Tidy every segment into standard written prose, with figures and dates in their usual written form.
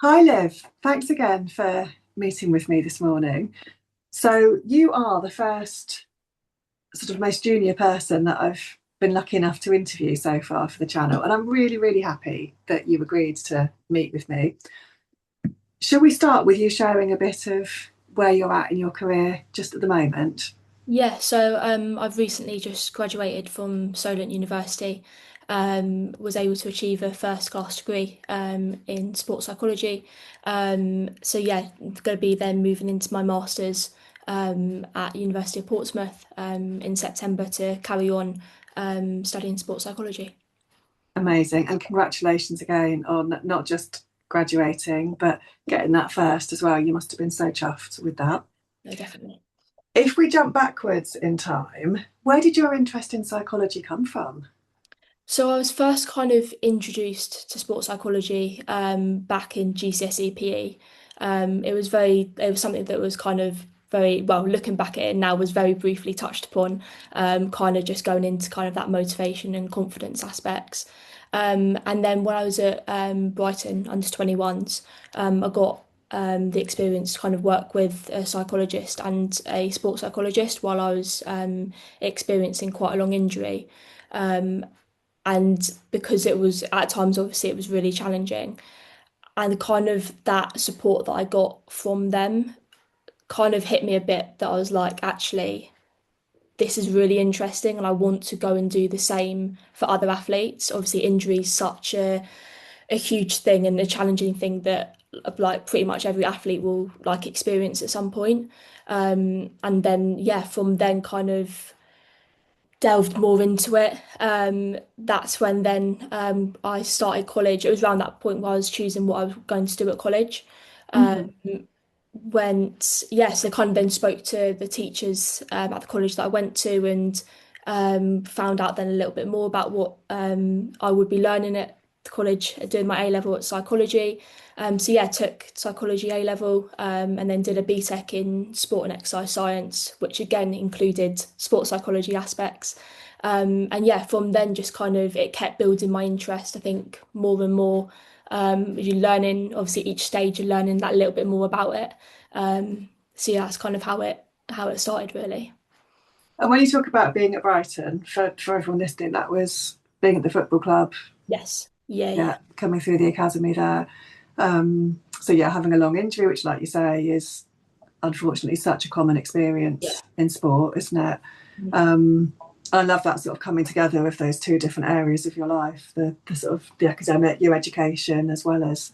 Hi, Liv. Thanks again for meeting with me this morning. So, you are the first sort of most junior person that I've been lucky enough to interview so far for the channel, and I'm really, really happy that you agreed to meet with me. Shall we start with you sharing a bit of where you're at in your career just at the moment? I've recently just graduated from Solent University. Was able to achieve a first class degree in sports psychology. Going to be then moving into my masters at University of Portsmouth in September to carry on studying sports psychology. Amazing, and congratulations again on not just graduating, but getting that first as well. You must have been so chuffed with that. No, definitely. If we jump backwards in time, where did your interest in psychology come from? So I was first kind of introduced to sports psychology back in GCSE PE. It was something that was kind of very well, looking back at it now, was very briefly touched upon, kind of just going into kind of that motivation and confidence aspects. And then when I was at Brighton under 21s, I got the experience to kind of work with a psychologist and a sports psychologist while I was experiencing quite a long injury. Um, and because it was at times, obviously, it was really challenging. And kind of that support that I got from them kind of hit me a bit that I was like, actually, this is really interesting and I want to go and do the same for other athletes. Obviously, injury is such a huge thing and a challenging thing that like pretty much every athlete will like experience at some point. And then yeah, from then kind of delved more into it. That's when then I started college. It was around that point where I was choosing what I was going to do at college. Um, Mhm. so kind of then spoke to the teachers at the college that I went to and found out then a little bit more about what I would be learning at the college, doing my A level at psychology. Took psychology A level and then did a BTEC in sport and exercise science, which again included sports psychology aspects. From then just kind of it kept building my interest, I think, more and more. You're learning, obviously, each stage you're learning that little bit more about it. That's kind of how it started, really. And when you talk about being at Brighton, for everyone listening, that was being at the football club, Yes. Yeah, yeah. yeah, coming through the academy there. So yeah, having a long injury, which, like you say, is unfortunately such a common Yeah. experience in sport, isn't it? Mhm. Um, I love that sort of coming together of those two different areas of your life, the sort of the academic, your education, as well as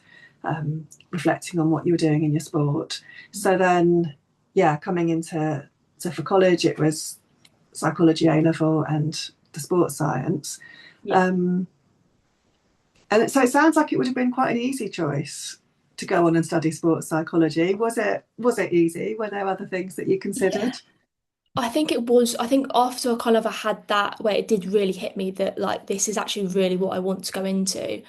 reflecting on what you were doing in your sport. So then, yeah, coming into for college, it was psychology A level and the sports science. Yeah. Um, so it sounds like it would have been quite an easy choice to go on and study sports psychology. Was it easy? Were there other things that you Yeah. considered? I think it was, I think after I kind of had that, where it did really hit me that like this is actually really what I want to go into.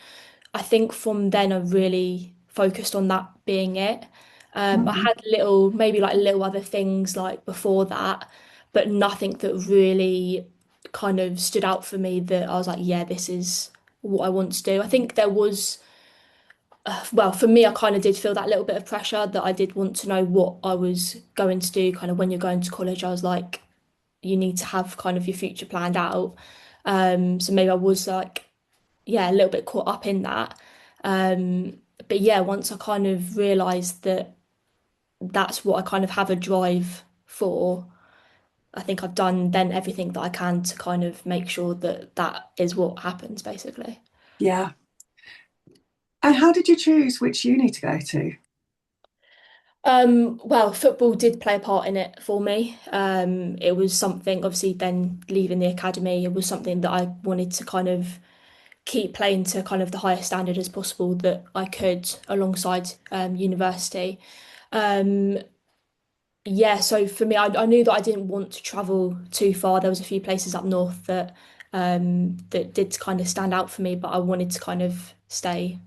I think from then I really focused on that being it. I Mm-hmm. had little, maybe like little other things like before that, but nothing that really kind of stood out for me that I was like, yeah, this is what I want to do. I think there was, well, for me, I kind of did feel that little bit of pressure that I did want to know what I was going to do. Kind of when you're going to college, I was like, you need to have kind of your future planned out. So maybe I was like, yeah, a little bit caught up in that. But yeah, once I kind of realized that that's what I kind of have a drive for, I think I've done then everything that I can to kind of make sure that that is what happens, basically. Yeah. And how did you choose which uni to go to? Well, football did play a part in it for me. It was something, obviously, then leaving the academy, it was something that I wanted to kind of keep playing to kind of the highest standard as possible that I could alongside university. Um, so for me, I knew that I didn't want to travel too far. There was a few places up north that did kind of stand out for me, but I wanted to kind of stay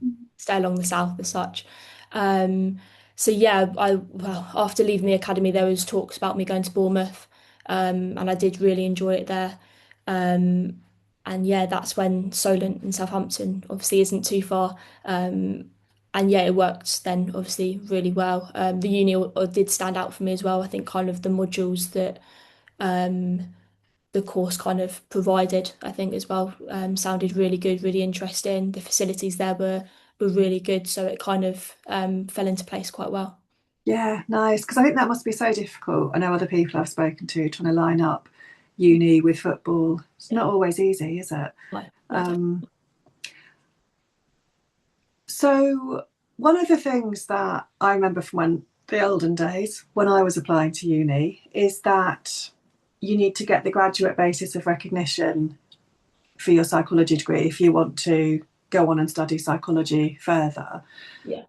along the south as such. Um, after leaving the academy, there was talks about me going to Bournemouth, and I did really enjoy it there. Um, and yeah, that's when Solent in Southampton obviously isn't too far. and yeah, it worked then obviously really well. The uni did stand out for me as well. I think kind of the modules that um, the course kind of provided, I think as well, sounded really good, really interesting. The facilities there were really good, so it kind of fell into place quite well. Yeah, nice. Because I think that must be so difficult. I know other people I've spoken to trying to line up uni with football. It's Yeah, not always easy, is it? no, no, Um, so one of the things that I remember from the olden days when I was applying to uni is that you need to get the graduate basis of recognition for your psychology degree if you want to go on and study psychology further. yeah,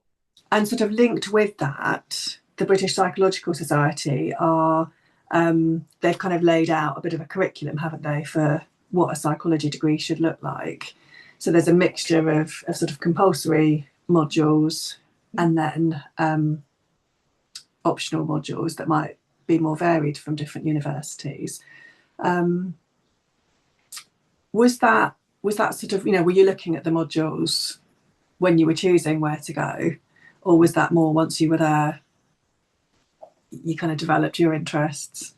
And sort of linked with that, the British Psychological Society they've kind of laid out a bit of a curriculum, haven't they, for what a psychology degree should look like. So there's a mixture of sort of compulsory modules and then optional modules that might be more varied from different universities. Um, was that sort of, were you looking at the modules when you were choosing where to go, or was that more once you were there, you kind of developed your interests?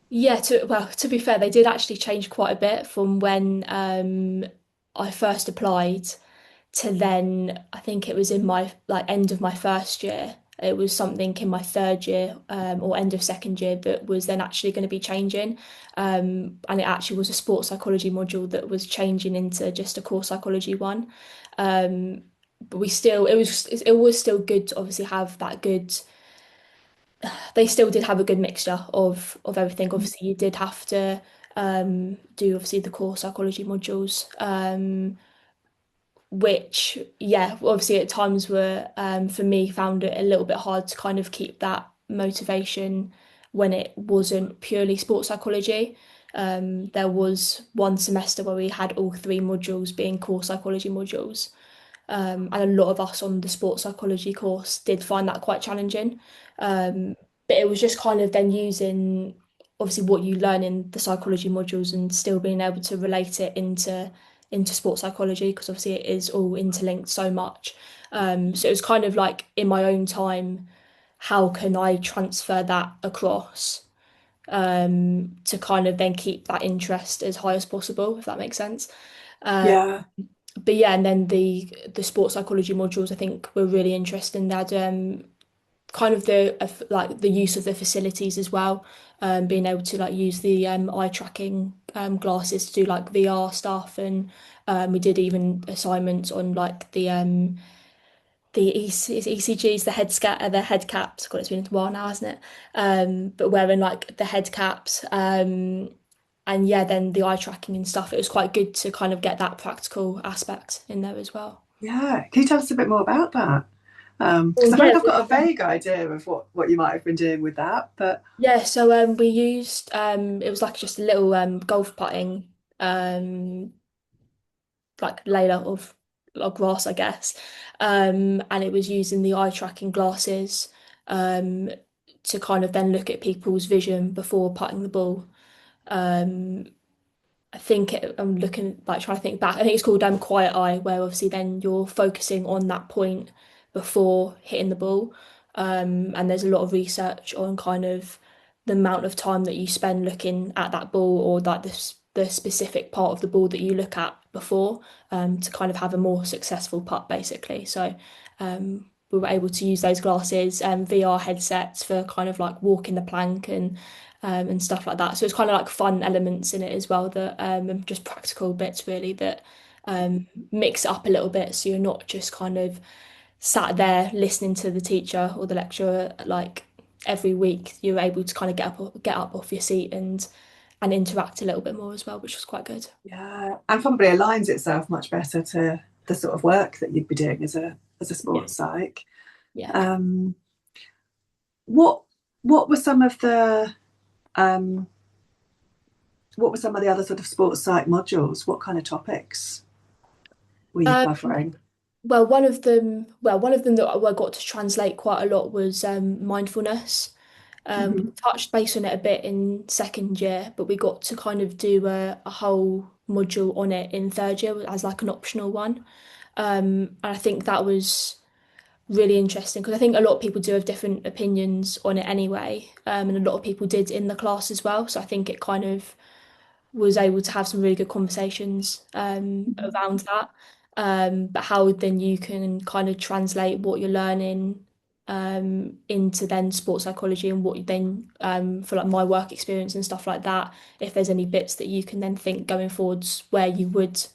yeah. To be fair, they did actually change quite a bit from when I first applied to then. I think it was in my like end of my first year. It was something in my third year or end of second year that was then actually going to be changing, and it actually was a sports psychology module that was changing into just a core psychology one. But it was still good to obviously have that good. They still did have a good mixture of everything. Obviously, you did have to do obviously the core psychology modules, which yeah, obviously at times were for me found it a little bit hard to kind of keep that motivation when it wasn't purely sports psychology. There was one semester where we had all three modules being core psychology modules. And a lot of us on the sports psychology course did find that quite challenging. But it was just kind of then using obviously what you learn in the psychology modules and still being able to relate it into sports psychology because obviously it is all interlinked so much. So it was kind of like in my own time, how can I transfer that across to kind of then keep that interest as high as possible, if that makes sense. Um, Yeah, but yeah, and then the sports psychology modules I think were really interesting. They had kind of like the use of the facilities as well, being able to like use the eye tracking glasses to do like VR stuff, and we did even assignments on like the ECGs, the head caps. God, it's been a while now, hasn't it? But wearing like the head caps, and yeah, then the eye tracking and stuff. It was quite good to kind of get that practical aspect in there as well. yeah. Can you tell us a bit more about that? Because Well, I feel like yeah, I've got a vague idea of what you might have been doing with that, but yeah. So we used it was like just a little golf putting um like layer of grass, I guess, and it was using the eye tracking glasses um to kind of then look at people's vision before putting the ball. Um, I'm looking like trying to think back. I think it's called quiet eye, where obviously then you're focusing on that point before hitting the ball. And there's a lot of research on kind of the amount of time that you spend looking at that ball or like the specific part of the ball that you look at before to kind of have a more successful putt, basically. So we were able to use those glasses and VR headsets for kind of like walking the plank and stuff like that. So it's kind of like fun elements in it as well that and just practical bits really that mix it up a little bit so you're not just kind of sat there listening to the teacher or the lecturer like every week. You're able to kind of get up off your seat and interact a little bit more as well, which was quite good. yeah, and probably aligns itself much better to the sort of work that you'd be doing as a Yeah. sports psych. Yeah. Um, what what were some of the um, what were some of the other sort of sports psych modules? What kind of topics were you Um, covering? one of them that I got to translate quite a lot was mindfulness. We Hmm. touched base on it a bit in second year, but we got to kind of do a whole module on it in third year as like an optional one. And I think that was really interesting because I think a lot of people do have different opinions on it anyway, and a lot of people did in the class as well. So I think it kind of was able to have some really good conversations Mhm. around that. But how then you can kind of translate what you're learning into then sports psychology and what you then for like my work experience and stuff like that, if there's any bits that you can then think going forwards where you would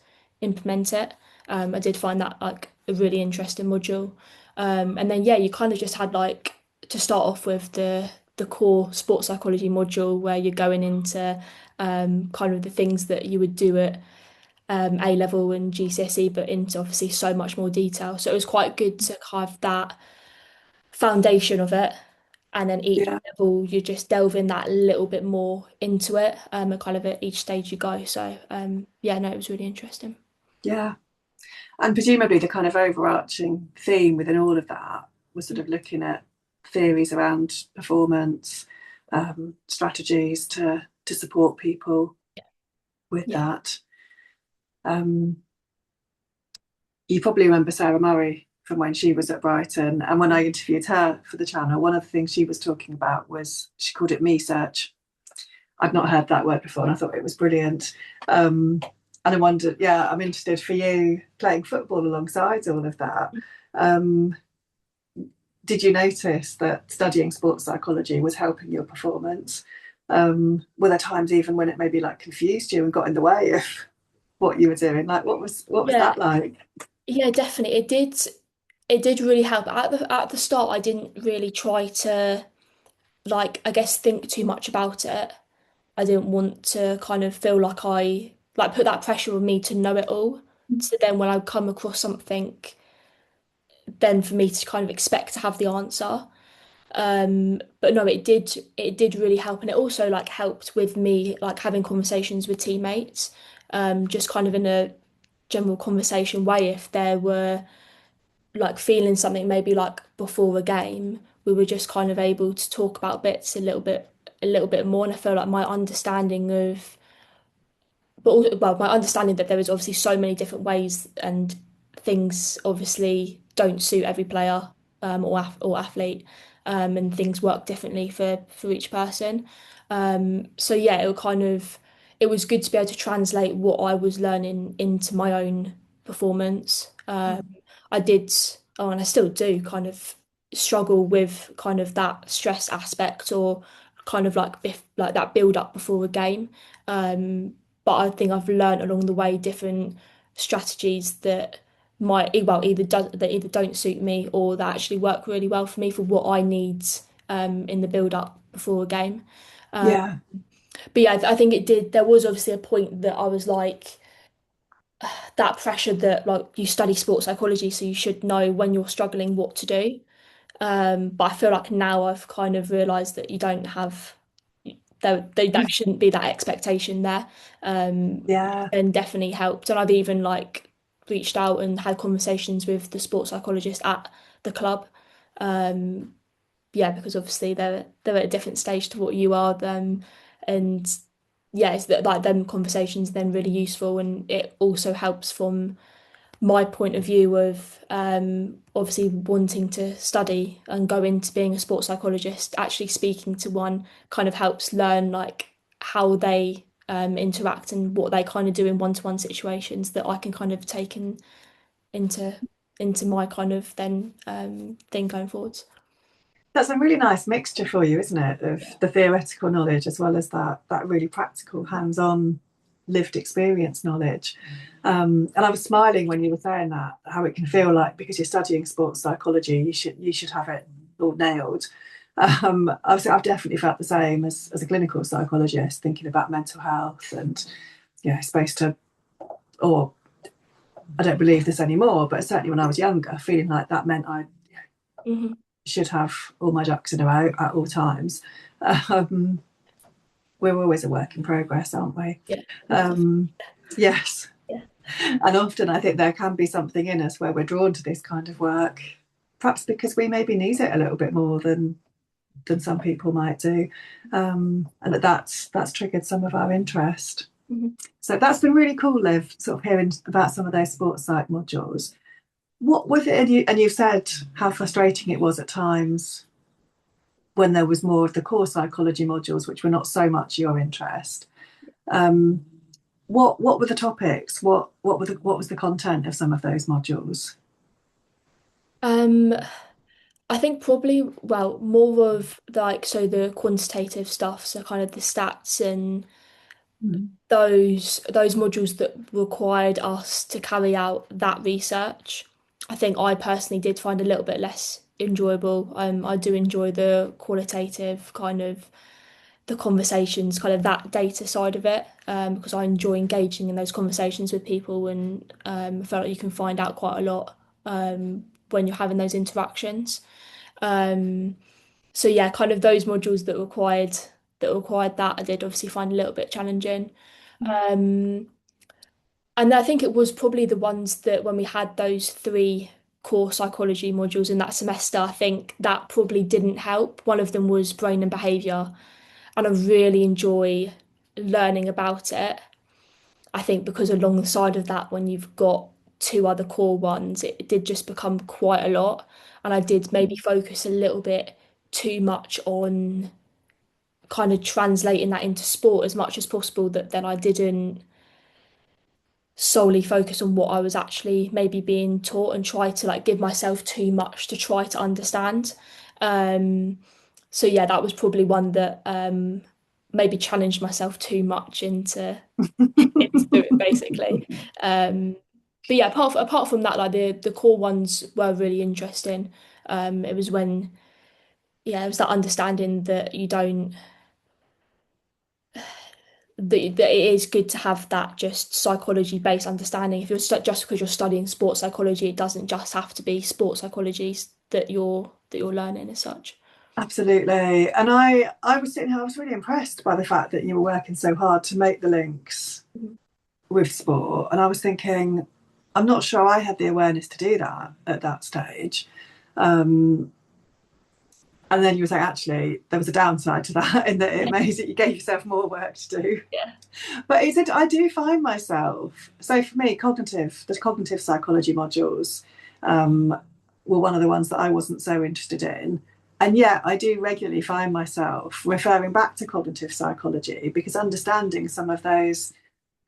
implement it. I did find that like a really interesting module. And then yeah, you kind of just had like to start off with the core sports psychology module where you're going into kind of the things that you would do at A level and GCSE, but into obviously so much more detail. So it was quite good to have that foundation of it. And then each Yeah, level, you just delve in that little bit more into it, and kind of at each stage you go. So, yeah, no, it was really interesting. yeah. And presumably the kind of overarching theme within all of that was sort of looking at theories around performance, strategies to support people with Yeah, that. Um, you probably remember Sarah Murray from when she was at Brighton. And when I interviewed her for the channel, one of the things she was talking about was she called it me search. I'd not heard that word before and I thought it was brilliant. And I wondered, yeah, I'm interested for you playing football alongside all of that. Um, did you notice that studying sports psychology was helping your performance? Were there times even when it maybe like confused you and got in the way of what you were doing? Like what was yeah, that like? yeah, definitely. It did really help. At the start, I didn't really try to like I guess think too much about it. I didn't want to kind of feel like I like put that pressure on me to know it all. So then when I come across something, then for me to kind of expect to have the answer. But no, it did really help, and it also like helped with me like having conversations with teammates, just kind of in a general conversation way. If there were like feeling something maybe like before a game, we were just kind of able to talk about bits a little bit more. And I feel like my understanding of but also, well, my understanding that there is obviously so many different ways and things obviously don't suit every player or athlete, and things work differently for each person. So yeah, it was good to be able to translate what I was learning into my own performance. I did, oh, and I still do kind of struggle with kind of that stress aspect or kind of like like that build up before a game. But I think I've learned along the way different strategies that that either don't suit me or that actually work really well for me for what I need in the build up before a game. Uh, Yeah, but yeah, I think it did. There was obviously a point that I was like that pressure that like you study sports psychology, so you should know when you're struggling what to do. But I feel like now I've kind of realised that you don't have that shouldn't be that expectation there. yeah. And definitely helped. And I've even like reached out and had conversations with the sports psychologist at the club. Um, yeah, because obviously they're at a different stage to what you are. And yeah, it's that like them conversations then really useful, and it also helps from my point of view of obviously wanting to study and go into being a sports psychologist, actually speaking to one kind of helps learn like how they interact and what they kind of do in one-to-one situations that I can kind of take into into my kind of then thing going forwards. That's a really nice mixture for you, isn't it? Of Yeah. the theoretical knowledge as well as that really practical, hands-on, lived experience knowledge. And I was smiling when you were saying that, how it can feel like because you're studying sports psychology, you should have it all nailed. I've definitely felt the same as a clinical psychologist, thinking about mental health and yeah, supposed to, or I don't believe this anymore, but certainly when I was younger, feeling like that meant I Hmm. should have all my ducks in a row at all times. Um, we're always a work in progress, aren't we? Yeah. Definitely. Um, yes. Yeah. And often I think there can be something in us where we're drawn to this kind of work, perhaps because we maybe need it a little bit more than some people might do, and that's triggered some of our interest. Hmm. So that's been really cool, Liv, sort of hearing about some of those sports psych modules. what with it, and you've said how frustrating it was at times when there was more of the core psychology modules, which were not so much your interest. Um, what were the topics? What was the content of some of those modules? Um, I think probably, well, more of like, so the quantitative stuff, so kind of the stats and Mm. those modules that required us to carry out that research. I think I personally did find a little bit less enjoyable. I do enjoy the qualitative kind of the conversations, kind of that data side of it, because I enjoy engaging in those conversations with people, and I feel like you can find out quite a lot when you're having those interactions. Um, so yeah, kind of those modules that required that I did obviously find a little bit challenging. Um, and I think it was probably the ones that when we had those three core psychology modules in that semester, I think that probably didn't help. One of them was brain and behaviour, and I really enjoy learning about it. I think because alongside of that, when you've got two other core ones, it did just become quite a lot. And I did maybe focus a little bit too much on kind of translating that into sport as much as possible, that then I didn't solely focus on what I was actually maybe being taught and try to like give myself too much to try to understand. Um, so yeah, that was probably one that maybe challenged myself too much into it basically. Um, but yeah, apart from that, like the core ones were really interesting. It was when yeah, it was that understanding that you don't that it is good to have that just psychology based understanding. If you're just because you're studying sports psychology, it doesn't just have to be sports psychology that you're learning as such. Absolutely. And I was sitting here, I was really impressed by the fact that you were working so hard to make the links Mhm. with sport. And I was thinking, I'm not sure I had the awareness to do that at that stage. Um, and then you were saying, actually, there was a downside to that in that it made it, you gave yourself more work to do. Yeah. But is it, I do find myself, so for me, the cognitive psychology modules um, were one of the ones that I wasn't so interested in. And yet I do regularly find myself referring back to cognitive psychology because understanding some of those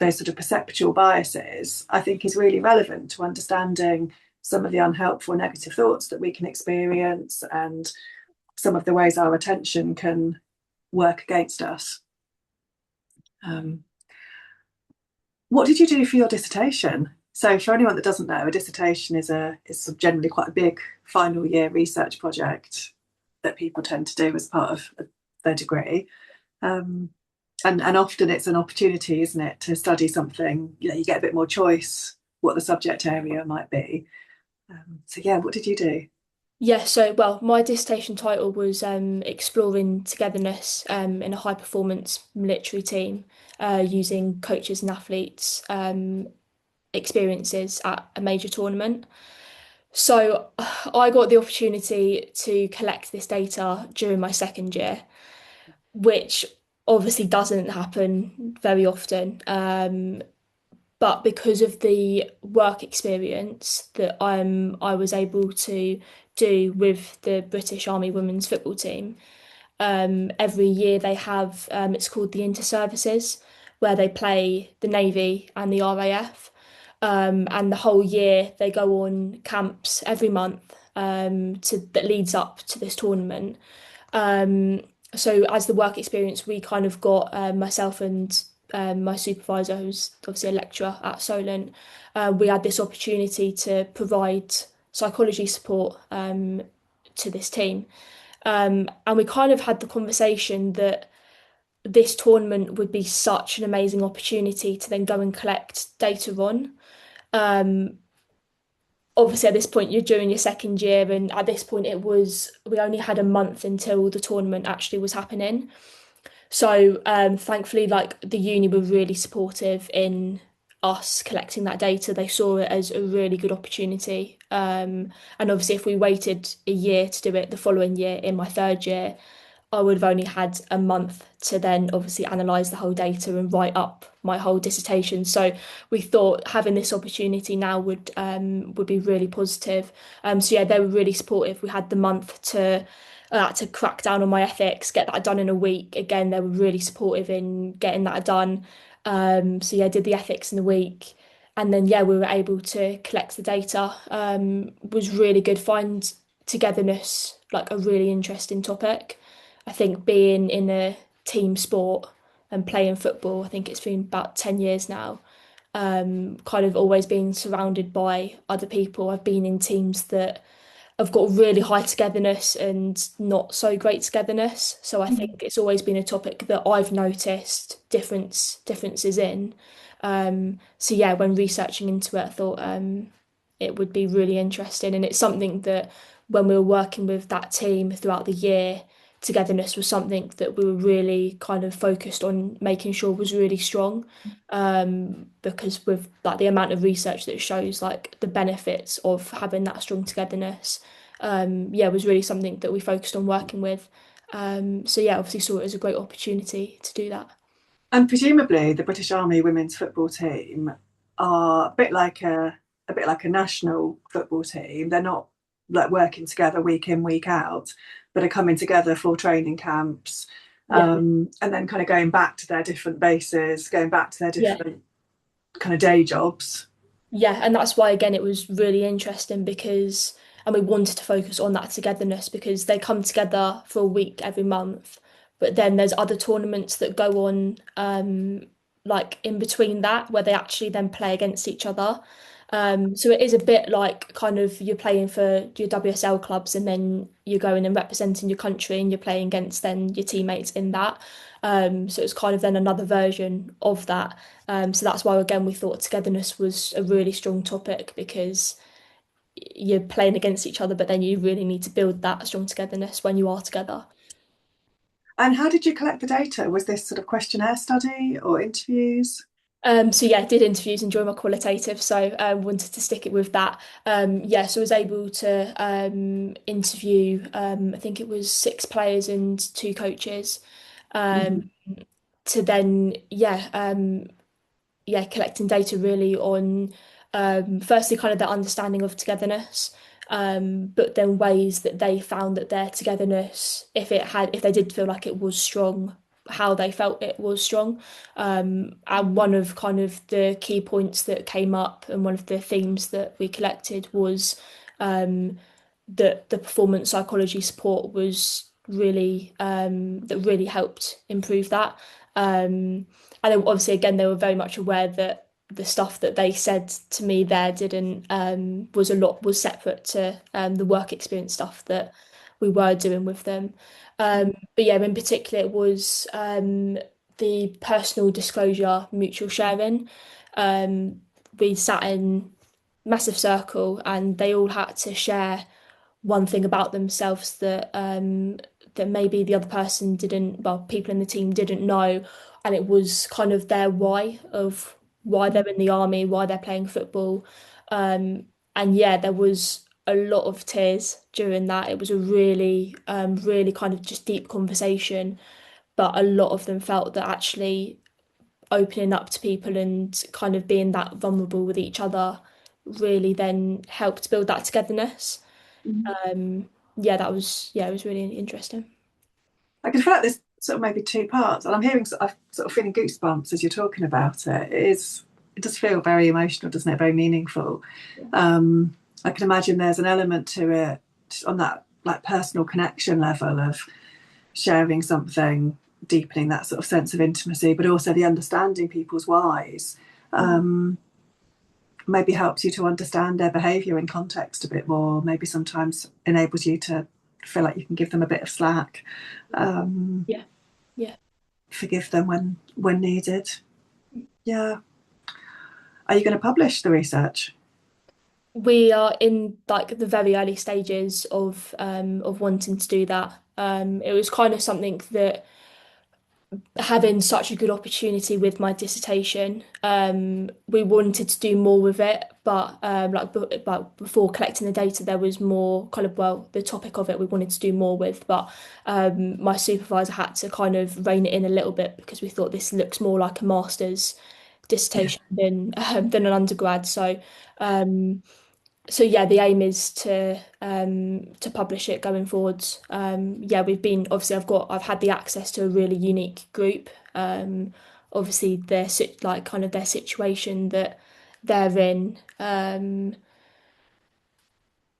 sort of perceptual biases, I think is really relevant to understanding some of the unhelpful negative thoughts that we can experience and some of the ways our attention can work against us. Um, what did you do for your dissertation? So, for anyone that doesn't know, a dissertation is generally quite a big final year research project that people tend to do as part of their degree. Um, and often it's an opportunity, isn't it, to study something. You know, you get a bit more choice what the subject area might be. So, yeah, what did you do? Yeah, so well, my dissertation title was exploring togetherness in a high performance military team using coaches and athletes experiences at a major tournament. So I got the opportunity to collect this data during my second year, which obviously doesn't happen very often. But because of the work experience that I was able to do with the British Army women's football team, every year they have it's called the Inter-Services, where they play the Navy and the RAF. And the whole year they go on camps every month that leads up to this tournament. Um, so as the work experience, we kind of got myself and my supervisor, who's obviously a lecturer at Solent, we had this opportunity to provide psychology support to this team. And we kind of had the conversation that this tournament would be such an amazing opportunity to then go and collect data on. Um, Obviously, at this point, you're doing your second year, and at this point, we only had a month until the tournament actually was happening. So, thankfully, like the uni were really supportive in us collecting that data. They saw it as a really good opportunity. And obviously, if we waited a year to do it the following year in my third year, I would have only had a month to then obviously analyse the whole data and write up my whole dissertation. So we thought having this opportunity now would be really positive. So yeah, they were really supportive. We had the month to crack down on my ethics, get that done in a week. Again, they were really supportive in getting that done. So yeah, I did the ethics in the week. And then yeah, we were able to collect the data. Was really good. Find togetherness like a really interesting topic. I think being in a team sport and playing football, I think it's been about 10 years now. Kind of always being surrounded by other people. I've been in teams that have got really high togetherness and not so great togetherness. So I think it's always been a topic that I've noticed differences in. So yeah, when researching into it, I thought it would be really interesting, and it's something that when we were working with that team throughout the year, togetherness was something that we were really kind of focused on making sure was really strong. Because with like the amount of research that shows like the benefits of having that strong togetherness, yeah, was really something that we focused on working with. So yeah, obviously saw it as a great opportunity to do that. And presumably, the British Army women's football team are a bit like a national football team. They're not like working together week in, week out, but are coming together for training camps, Yeah, and then kind of going back to their different bases, going back to their yeah. different kind of day jobs. Yeah, and that's why again it was really interesting because and we wanted to focus on that togetherness because they come together for a week every month, but then there's other tournaments that go on like in between that where they actually then play against each other. So it is a bit like kind of you're playing for your WSL clubs and then you're going and representing your country and you're playing against then your teammates in that. So it's kind of then another version of that. So that's why again we thought togetherness was a really strong topic because you're playing against each other, but then you really need to build that strong togetherness when you are together. And how did you collect the data? Was this sort of questionnaire study or interviews? So yeah, did interviews, enjoy my qualitative, so wanted to stick it with that. Yeah, so I was able to interview, I think it was 6 players and 2 coaches, um, Mhm. to then yeah, collecting data really on firstly kind of their understanding of togetherness, but then ways that they found that their togetherness, if they did feel like it was strong, how they felt it was strong. And one of kind of the key points that came up and one of the themes that we collected was that the performance psychology support was really that really helped improve that. And then obviously again they were very much aware that the stuff that they said to me there didn't was separate to the work experience stuff that we were doing with them. But yeah, in particular it was the personal disclosure mutual sharing. Um, we sat in massive circle and they all had to share one thing about themselves that maybe the other person didn't, well, people in the team didn't know, and it was kind of their why of why they're in the army, why they're playing football. And yeah, there was a lot of tears during that. It was a really kind of just deep conversation, but a lot of them felt that actually opening up to people and kind of being that vulnerable with each other really then helped build that togetherness. Um, yeah, it was really interesting. I can feel like there's sort of maybe two parts, and I'm sort of feeling goosebumps as you're talking about it. It does feel very emotional, doesn't it? Very meaningful. Yeah. I can imagine there's an element to it on that like personal connection level of sharing something, deepening that sort of sense of intimacy, but also the understanding people's whys. Mhm. Um, Maybe helps you to understand their behaviour in context a bit more. Maybe sometimes enables you to feel like you can give them a bit of slack. Um, Yeah, yeah. Forgive them when needed. Yeah. Are you going to publish the research? We are in like the very early stages of wanting to do that. It was kind of something that having such a good opportunity with my dissertation, we wanted to do more with it, but like before collecting the data, there was more kind of, well, the topic of it we wanted to do more with, but my supervisor had to kind of rein it in a little bit because we thought this looks more like a master's Yeah. dissertation than an undergrad. Um, so yeah, the aim is to publish it going forwards. Yeah, we've been obviously I've had the access to a really unique group. Obviously like kind of their situation that they're in.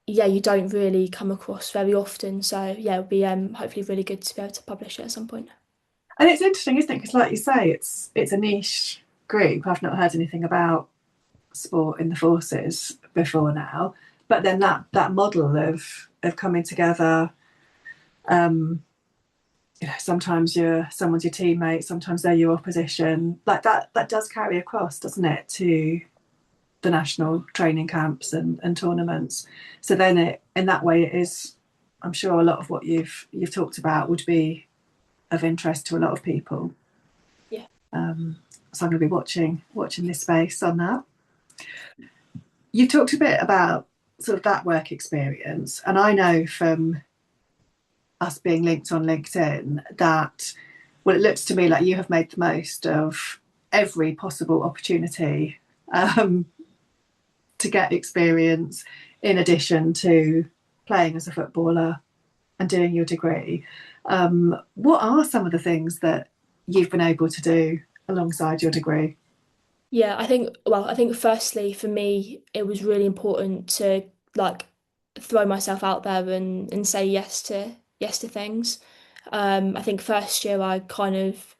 Yeah, you don't really come across very often. So yeah, it'll be hopefully really good to be able to publish it at some point. And it's interesting, isn't it? Because, like you say, it's a niche group. I've not heard anything about sport in the forces before now. But then that model of coming together, um, sometimes someone's your teammate, sometimes they're your opposition. Like that does carry across, doesn't it, to the national training camps and tournaments. So then in that way it is, I'm sure a lot of what you've talked about would be of interest to a lot of people. Yeah. So I'm going to be watching this space on that. You talked a bit about sort of that work experience, and I know from us being linked on LinkedIn that, well, it looks to me like you have made the most of every possible opportunity um, to get experience in addition to playing as a footballer and doing your degree. What are some of the things that you've been able to do alongside your degree? Yeah, I think firstly for me it was really important to like throw myself out there and say yes to things. I think first year I kind of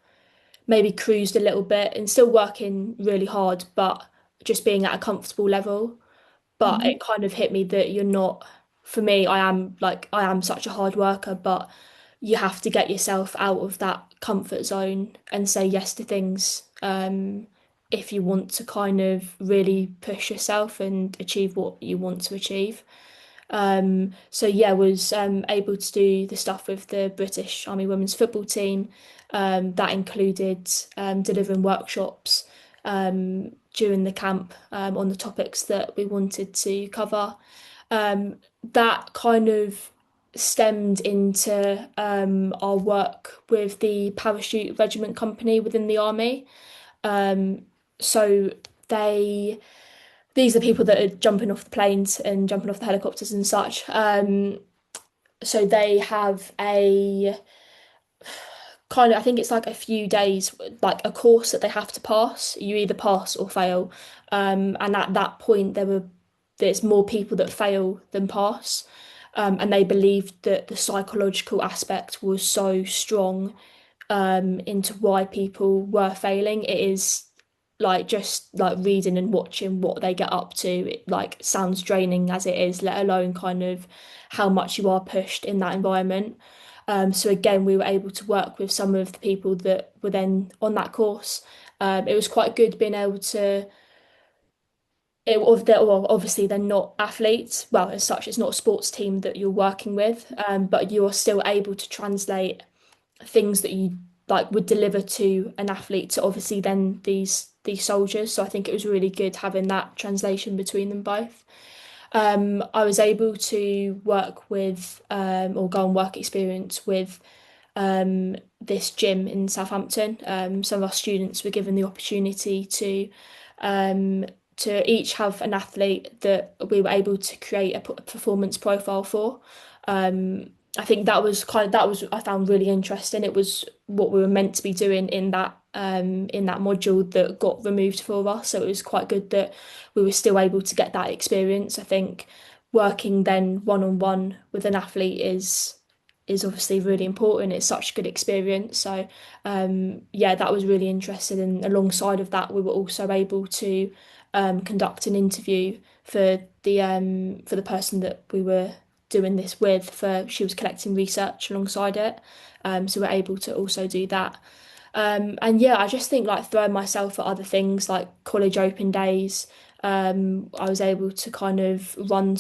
maybe cruised a little bit and still working really hard, but just being at a comfortable level. But Mm-hmm. it kind of hit me that you're not, for me, I am such a hard worker, but you have to get yourself out of that comfort zone and say yes to things, if you want to kind of really push yourself and achieve what you want to achieve. So yeah, was able to do the stuff with the British Army women's football team. That included delivering workshops during the camp on the topics that we wanted to cover. That kind of stemmed into our work with the parachute regiment company within the army. Um, so they these are people that are jumping off the planes and jumping off the helicopters and such. So they have a kind of, I think it's like a few days, like a course that they have to pass. You either pass or fail. And at that point, there's more people that fail than pass. And they believed that the psychological aspect was so strong into why people were failing. It is like just like reading and watching what they get up to. It like sounds draining as it is, let alone kind of how much you are pushed in that environment. So again, we were able to work with some of the people that were then on that course. It was quite good being able to. Well, obviously they're not athletes. Well, as such, it's not a sports team that you're working with, but you're still able to translate things that you like would deliver to an athlete to obviously then these soldiers. So I think it was really good having that translation between them both. I was able to work with or go on work experience with this gym in Southampton. Some of our students were given the opportunity um, to each have an athlete that we were able to create a performance profile for. I think that was I found really interesting. It was what we were meant to be doing in that module that got removed for us. So it was quite good that we were still able to get that experience. I think working then one on one with an athlete is obviously really important. It's such a good experience. So yeah, that was really interesting. And alongside of that, we were also able to conduct an interview for the person that we were doing this with. For she was collecting research alongside it, so we're able to also do that. And yeah, I just think like throwing myself at other things like college open days. I was able to kind of run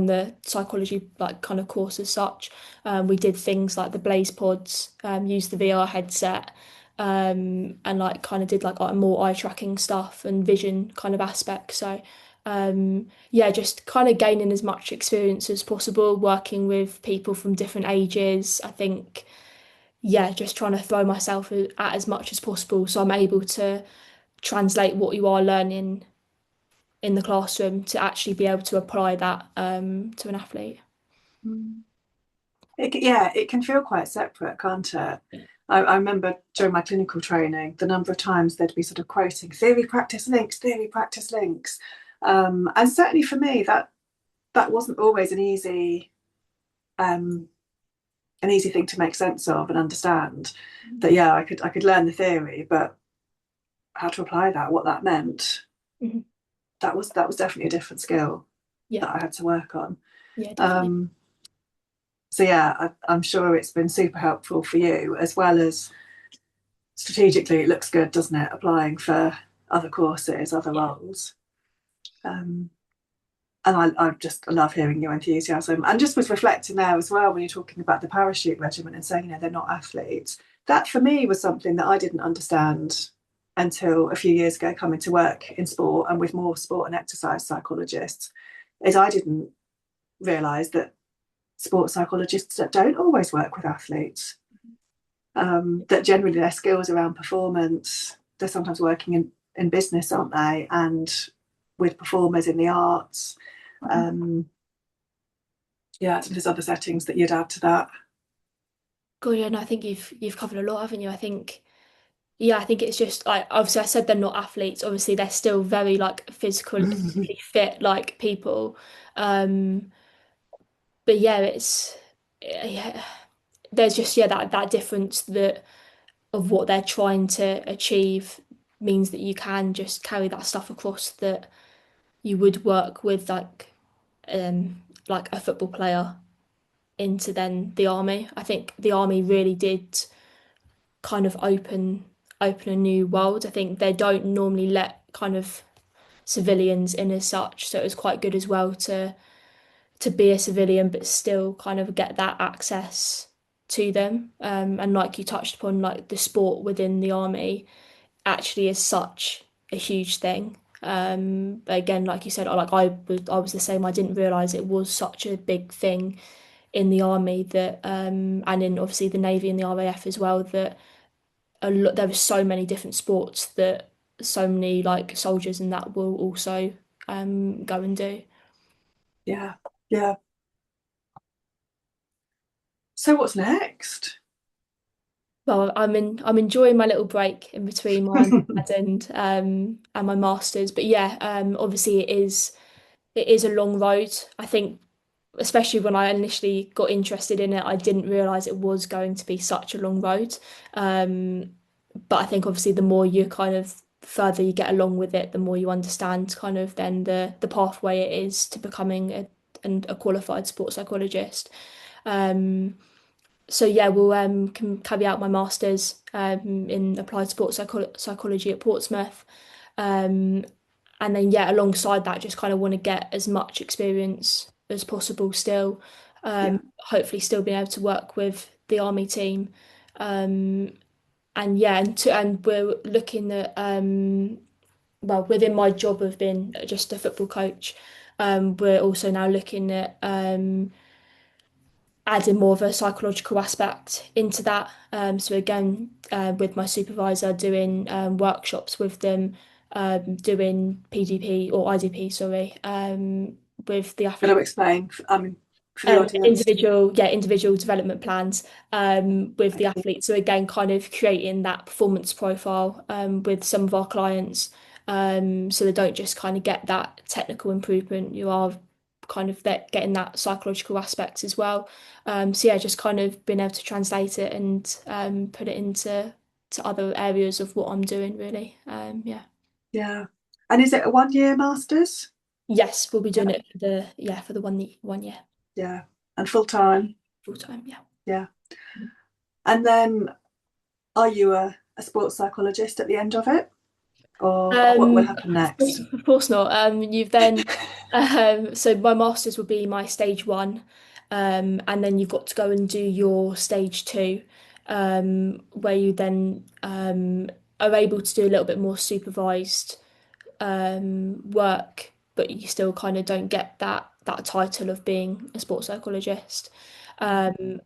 the psychology like kind of course as such. We did things like the Blaze pods, used the VR headset, and like kind of did like more eye tracking stuff and vision kind of aspects. So yeah, just kind of gaining as much experience as possible, working with people from different ages. I think, yeah, just trying to throw myself at as much as possible so I'm able to translate what you are learning in the classroom to actually be able to apply that to an athlete. Mm. Yeah, it can feel quite separate, can't it? I remember during my clinical training, the number of times they'd be sort of quoting theory, practice, links. And certainly for me, that wasn't always um, an easy thing to make sense of and understand. That yeah, I could learn the theory, but how to apply that, what that meant, Mhm. that was definitely a different skill Yeah, that I had to work on. yeah, definitely. Um, so yeah, I'm sure it's been super helpful for you as well as strategically. It looks good, doesn't it? Applying for other courses, other Yeah. roles. Um, and I just love hearing your enthusiasm. And just was reflecting there as well when you're talking about the parachute regiment and saying, they're not athletes. That for me was something that I didn't understand until a few years ago, coming to work in sport and with more sport and exercise psychologists, is I didn't realise that sports psychologists don't always work with athletes. That generally their skills around performance, they're sometimes working in business, aren't they? And with performers in the arts. Um, yeah, there's other settings that you'd add to that. God, yeah, no, I think you've covered a lot, haven't you? I think yeah, I think it's just like obviously I said they're not athletes. Obviously they're still very like physically fit like people. Um, but yeah, it's yeah, there's just yeah that difference that of what they're trying to achieve means that you can just carry that stuff across that you would work with like a football player into then the army. I think the army really did kind of open a new world. I think they don't normally let kind of civilians in as such, so it was quite good as well to be a civilian but still kind of get that access to them. And like you touched upon, like the sport within the army actually is such a huge thing. But again, like you said, I was the same. I didn't realize it was such a big thing in the army that and in obviously the navy and the RAF as well that there were so many different sports that so many like soldiers and that will also go and do. Yeah, yeah. So what's next? Well, I'm enjoying my little break in between my undergrad and my masters. But yeah, obviously it is a long road. I think especially when I initially got interested in it, I didn't realize it was going to be such a long road. Um, but I think obviously the more you kind of further you get along with it, the more you understand kind of then the pathway it is to becoming a qualified sports psychologist. Um, so yeah, we'll can carry out my masters in applied sports psychology at Portsmouth. Um, and then yeah, alongside that, just kind of want to get as much experience as possible still. Yeah, Hopefully still being able to work with the army team. Um, and yeah, and we're looking at well, within my job of being just a football coach, we're also now looking at adding more of a psychological aspect into that. So again, with my supervisor, doing workshops with them, doing PDP or IDP, sorry, with the got to athlete. explain. I mean, for the audience. Individual development plans with the Okay. athlete. So again, kind of creating that performance profile with some of our clients, so they don't just kind of get that technical improvement. You are kind of getting that psychological aspects as well. So yeah, just kind of being able to translate it and put it into to other areas of what I'm doing really. Yeah. Yeah. And is it a 1 year masters? Yes, we'll be Yeah. doing it for the 1 year Yeah. And full time? full time. Yeah. Yeah. And then are you a sports psychologist at the end of it? Or what will happen next? Of course not. You've then, so my master's would be my stage one, and then you've got to go and do your stage two. where you then are able to do a little bit more supervised work, but you still kind of don't get that title of being a sports psychologist.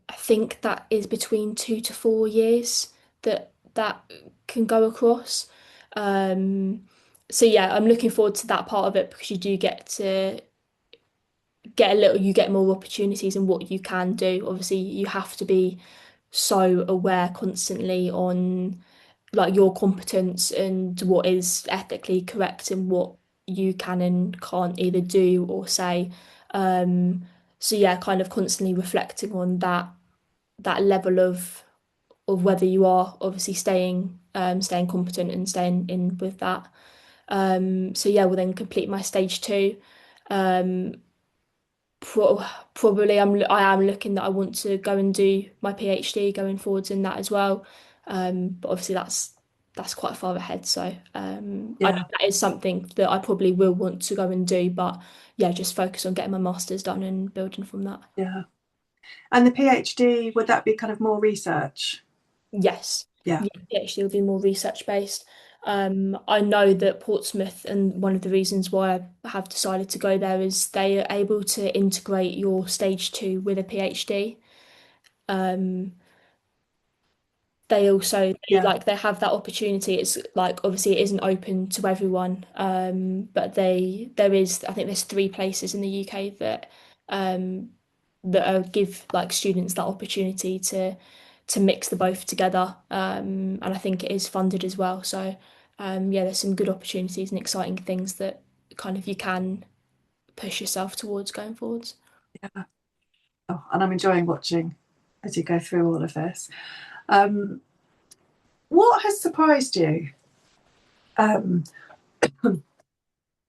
I think that is between 2 to 4 years that can go across. Um, so yeah, I'm looking forward to that part of it because you do get to you get more opportunities in what you can do. Obviously, you have to be so aware constantly on like your competence and what is ethically correct and what you can and can't either do or say. Um, so yeah, kind of constantly reflecting on that level of whether you are obviously staying competent and staying in with that. So yeah, we'll then complete my stage two. Um, pro Probably I am looking that I want to go and do my PhD going forwards in that as well. But obviously that's quite far ahead. So I know Yeah, that is something that I probably will want to go and do, but yeah, just focus on getting my master's done and building from that. yeah. And the PhD, would that be kind of more research? Yes, Yeah, yeah, PhD will be more research based. I know that Portsmouth, and one of the reasons why I have decided to go there is they are able to integrate your stage two with a PhD. Um, they also yeah. they have that opportunity. It's like obviously it isn't open to everyone, but there is I think there's 3 places in the UK um, that give like students that opportunity to mix the both together, and I think it is funded as well. So yeah, there's some good opportunities and exciting things that kind of you can push yourself towards going forwards. Yeah. Oh, and I'm enjoying watching as you go through all of this. Um, what has surprised you um,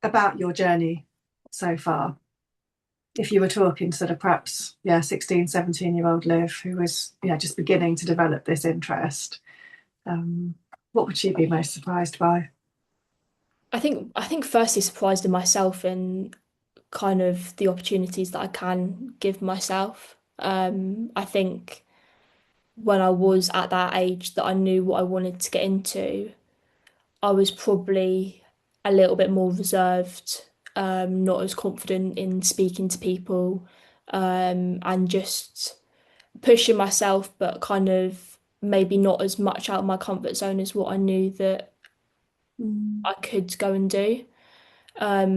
about your journey so far? If you were talking sort of perhaps, yeah, 16, 17-year-old Liv, who was, just beginning to develop this interest, um, what would she be most surprised by? I think firstly surprised in myself and kind of the opportunities that I can give myself. I think when I was at that age that I knew what I wanted to get into, I was probably a little bit more reserved, not as confident in speaking to people, and just pushing myself, but kind of maybe not as much out of my comfort zone as what I knew that Mm, I could go and do.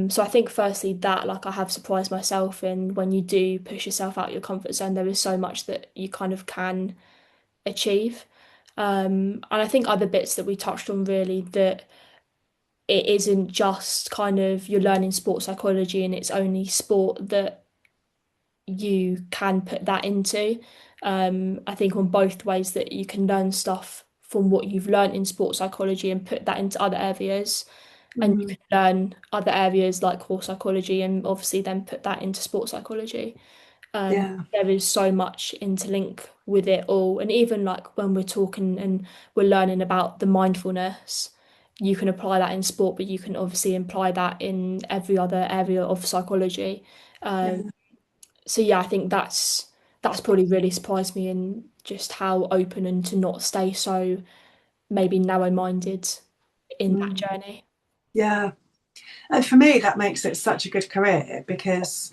So I think firstly that like I have surprised myself and when you do push yourself out your comfort zone, there is so much that you kind of can achieve. And I think other bits that we touched on really that it isn't just kind of you're learning sports psychology and it's only sport that you can put that into. I think on both ways that you can learn stuff from what you've learned in sports psychology and put that into other areas and you mm, can learn other areas like horse psychology and obviously then put that into sports psychology. yeah, There is so much interlink with it all, and even like when we're talking and we're learning about the mindfulness, you can apply that in sport, but you can obviously apply that in every other area of psychology. Um, yeah, so yeah, I think that's probably really surprised me in just how open and to not stay so maybe narrow-minded in that mm, journey. yeah. And for me, that makes it such a good career because,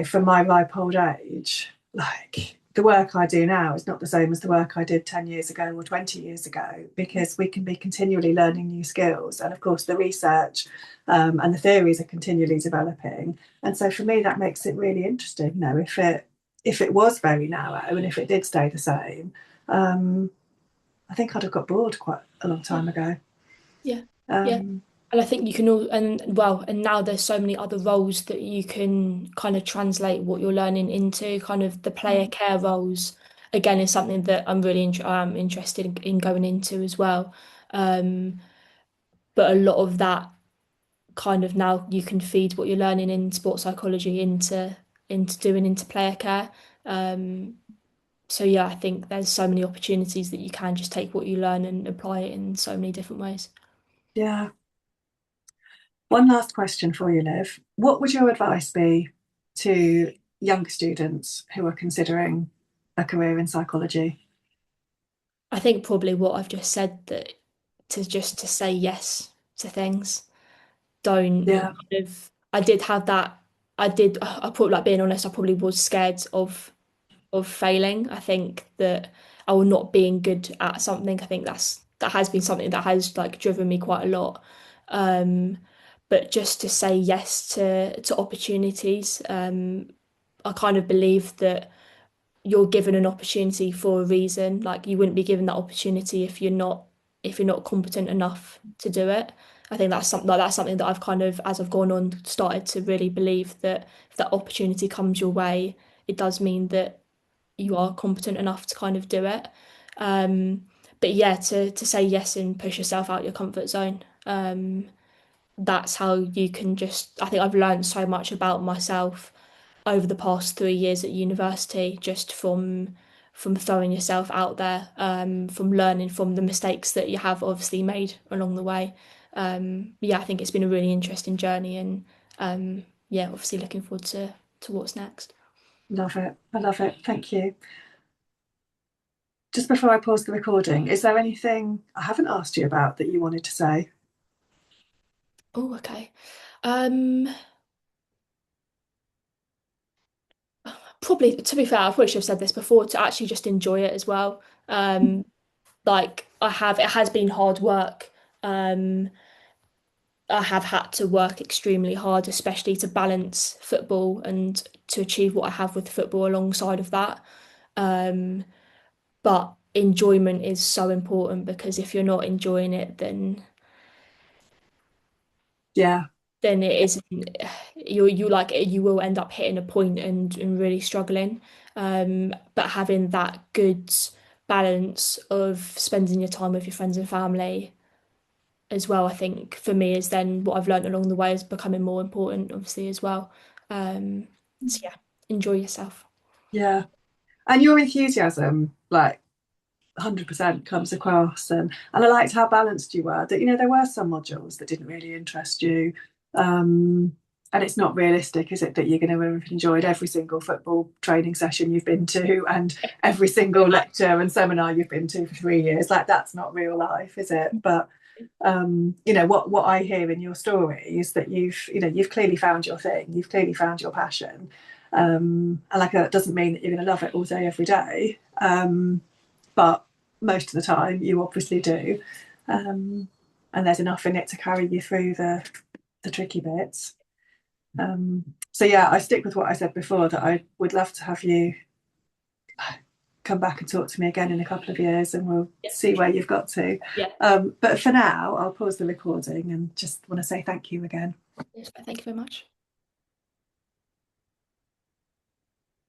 from my ripe old age, like the work I do now is not the same as the work I did 10 years ago or 20 years ago because we can be continually learning new skills. And of course, the research and the theories are continually developing. And so for me, that makes it really interesting. If it was very narrow and if it did stay the same, um, I think I'd have got bored quite a long Yeah, time ago. yeah, yeah. Um, And I think you can all, and well, and now there's so many other roles that you can kind of translate what you're learning into, kind of the player care roles. Again, is something that I'm really interested in going into as well. Um, but a lot of that kind of now you can feed what you're learning in sports psychology into player care. Um, so yeah, I think there's so many opportunities that you can just take what you learn and apply it in so many different ways. yeah. One last question for you, Liv. What would your advice be to younger students who are considering a career in psychology? I think probably what I've just said, that to say yes to things. Don't Yeah, kind of, I did have that. I probably, like, being honest, I probably was scared of failing. I think that, or not being good at something. I think that has been something that has like driven me quite a lot. Um, but just to say yes to opportunities. I kind of believe that you're given an opportunity for a reason. Like, you wouldn't be given that opportunity if you're not competent enough to do it. I think that's something that I've kind of, as I've gone on, started to really believe, that if that opportunity comes your way, it does mean that you are competent enough to kind of do it. Um, but yeah, to say yes and push yourself out your comfort zone. That's how you can just, I think I've learned so much about myself over the past 3 years at university, just from throwing yourself out there, from learning from the mistakes that you have obviously made along the way. Yeah, I think it's been a really interesting journey, and yeah, obviously looking forward to what's next. love it. I love it. Thank you. Just before I pause the recording, is there anything I haven't asked you about that you wanted to say? Oh, okay. Um, Probably, to be fair, I probably should have said this before, to actually just enjoy it as well. Like, it has been hard work. Um, I have had to work extremely hard, especially to balance football and to achieve what I have with football alongside of that. Um, but enjoyment is so important, because if you're not enjoying it, Yeah, then it isn't, you will end up hitting a point and really struggling. But having that good balance of spending your time with your friends and family as well, I think for me, is then what I've learned along the way is becoming more important, obviously, as well. So yeah, enjoy yourself. yeah. And your enthusiasm, like 100% comes across, and I liked how balanced you were, that there were some modules that didn't really interest you, and it's not realistic, is it, that you're going to have enjoyed every single football training session you've been to and every single lecture and seminar you've been to for 3 years. Like, that's not real life, is it? But what I hear in your story is that you've clearly found your thing, you've clearly found your passion, and like, that doesn't mean that you're going to love it all day every day, but most of the time you obviously do, and there's enough in it to carry you through the tricky bits. So yeah, I stick with what I said before, that I would love to have you come back and talk to me again in a couple of years, and we'll Yeah, see where you've got to. yeah. But for now, I'll pause the recording and just want to say thank you again. Yes, thank you very much.